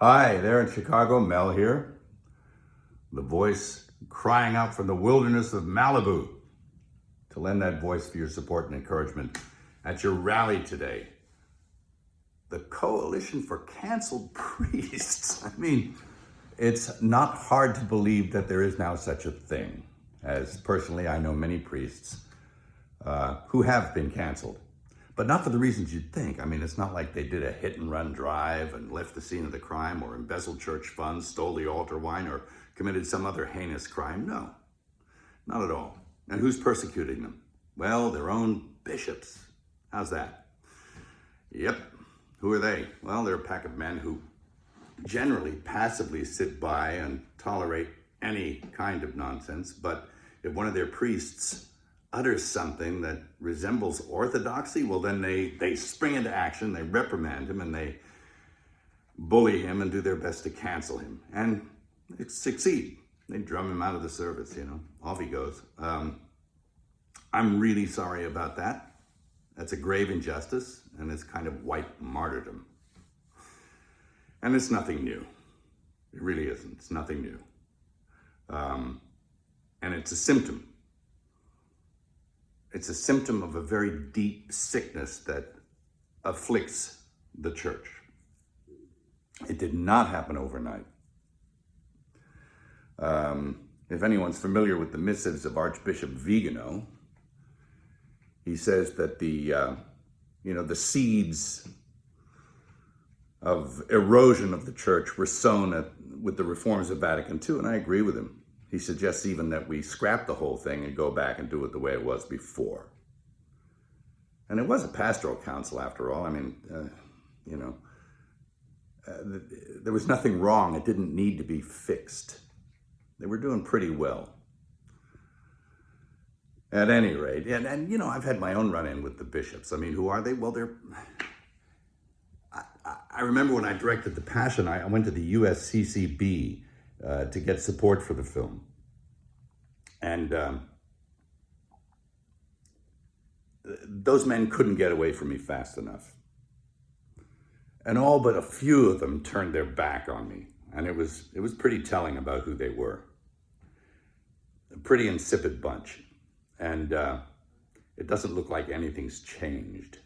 Hi, there in Chicago, Mel here, the voice crying out from the wilderness of Malibu to lend that voice for your support and encouragement at your rally today. The Coalition for Canceled Priests. It's not hard to believe that there is now such a thing, as personally I know many priests who have been canceled. But not for the reasons you'd think. It's not like they did a hit and run drive and left the scene of the crime or embezzled church funds, stole the altar wine, or committed some other heinous crime. No, not at all. And who's persecuting them? Well, their own bishops. How's that? Yep. Who are they? Well, they're a pack of men who generally passively sit by and tolerate any kind of nonsense. But if one of their priests utters something that resembles orthodoxy, well, then they spring into action, they reprimand him, and they bully him and do their best to cancel him. And they succeed. They drum him out of the service, off he goes. I'm really sorry about that. That's a grave injustice, and it's kind of white martyrdom. And it's nothing new. It really isn't. It's nothing new. And it's a symptom. It's a symptom of a very deep sickness that afflicts the church. It did not happen overnight. If anyone's familiar with the missives of Archbishop Vigano, he says that the seeds of erosion of the church were sown with the reforms of Vatican II, and I agree with him. He suggests even that we scrap the whole thing and go back and do it the way it was before. And it was a pastoral council after all. There was nothing wrong. It didn't need to be fixed. They were doing pretty well. At any rate, and I've had my own run-in with the bishops. Who are they? Well, I remember when I directed The Passion, I went to the USCCB to get support for the film. And those men couldn't get away from me fast enough. And all but a few of them turned their back on me. And it was pretty telling about who they were. A pretty insipid bunch. And it doesn't look like anything's changed.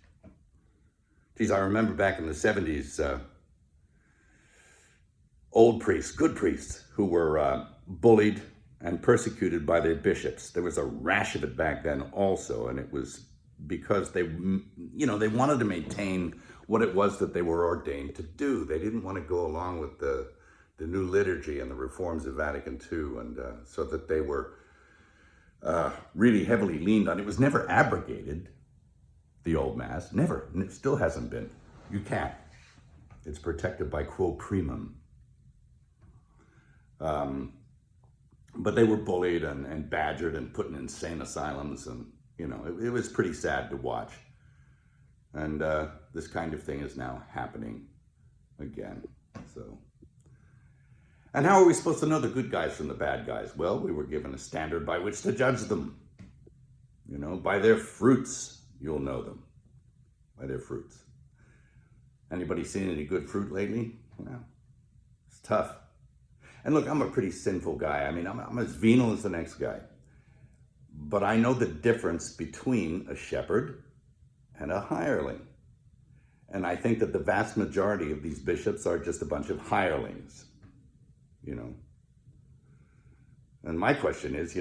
Geez, I remember back in the 70s, old priests, good priests, who were bullied and persecuted by their bishops. There was a rash of it back then also, and it was because they wanted to maintain what it was that they were ordained to do. They didn't want to go along with the new liturgy and the reforms of Vatican II, and so that they were really heavily leaned on. It was never abrogated, the old Mass, never, and it still hasn't been. You can't. It's protected by quo primum. But they were bullied and badgered and put in insane asylums, and it was pretty sad to watch. And this kind of thing is now happening again. And how are we supposed to know the good guys from the bad guys? Well, we were given a standard by which to judge them. By their fruits, you'll know them. By their fruits. Anybody seen any good fruit lately? Well, it's tough. And look, I'm a pretty sinful guy. I'm as venal as the next guy. But I know the difference between a shepherd and a hireling. And I think that the vast majority of these bishops are just a bunch of hirelings. And my question is,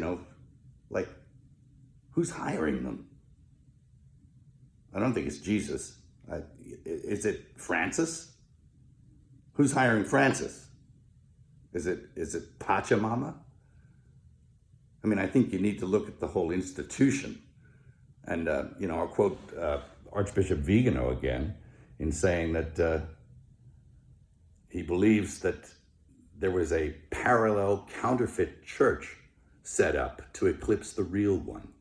who's hiring them? I don't think it's Jesus. Is it Francis? Who's hiring Francis? Is it Pachamama? I think you need to look at the whole institution. And, I'll quote Archbishop Vigano again in saying that he believes that there was a parallel counterfeit church set up to eclipse the real one.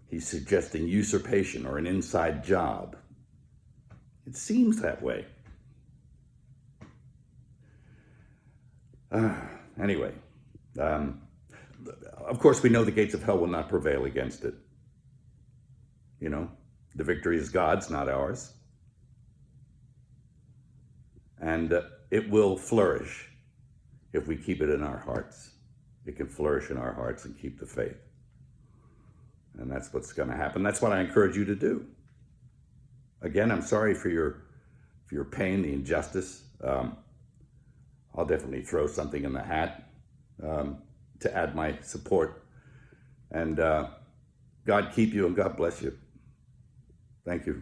He's suggesting usurpation or an inside job. It seems that way. Anyway, of course we know the gates of hell will not prevail against it. The victory is God's, not ours. And it will flourish if we keep it in our hearts. It can flourish in our hearts and keep the faith. And that's what's going to happen. That's what I encourage you to do. Again, I'm sorry for your pain, the injustice. I'll definitely throw something in the hat to add my support. And God keep you and God bless you. Thank you.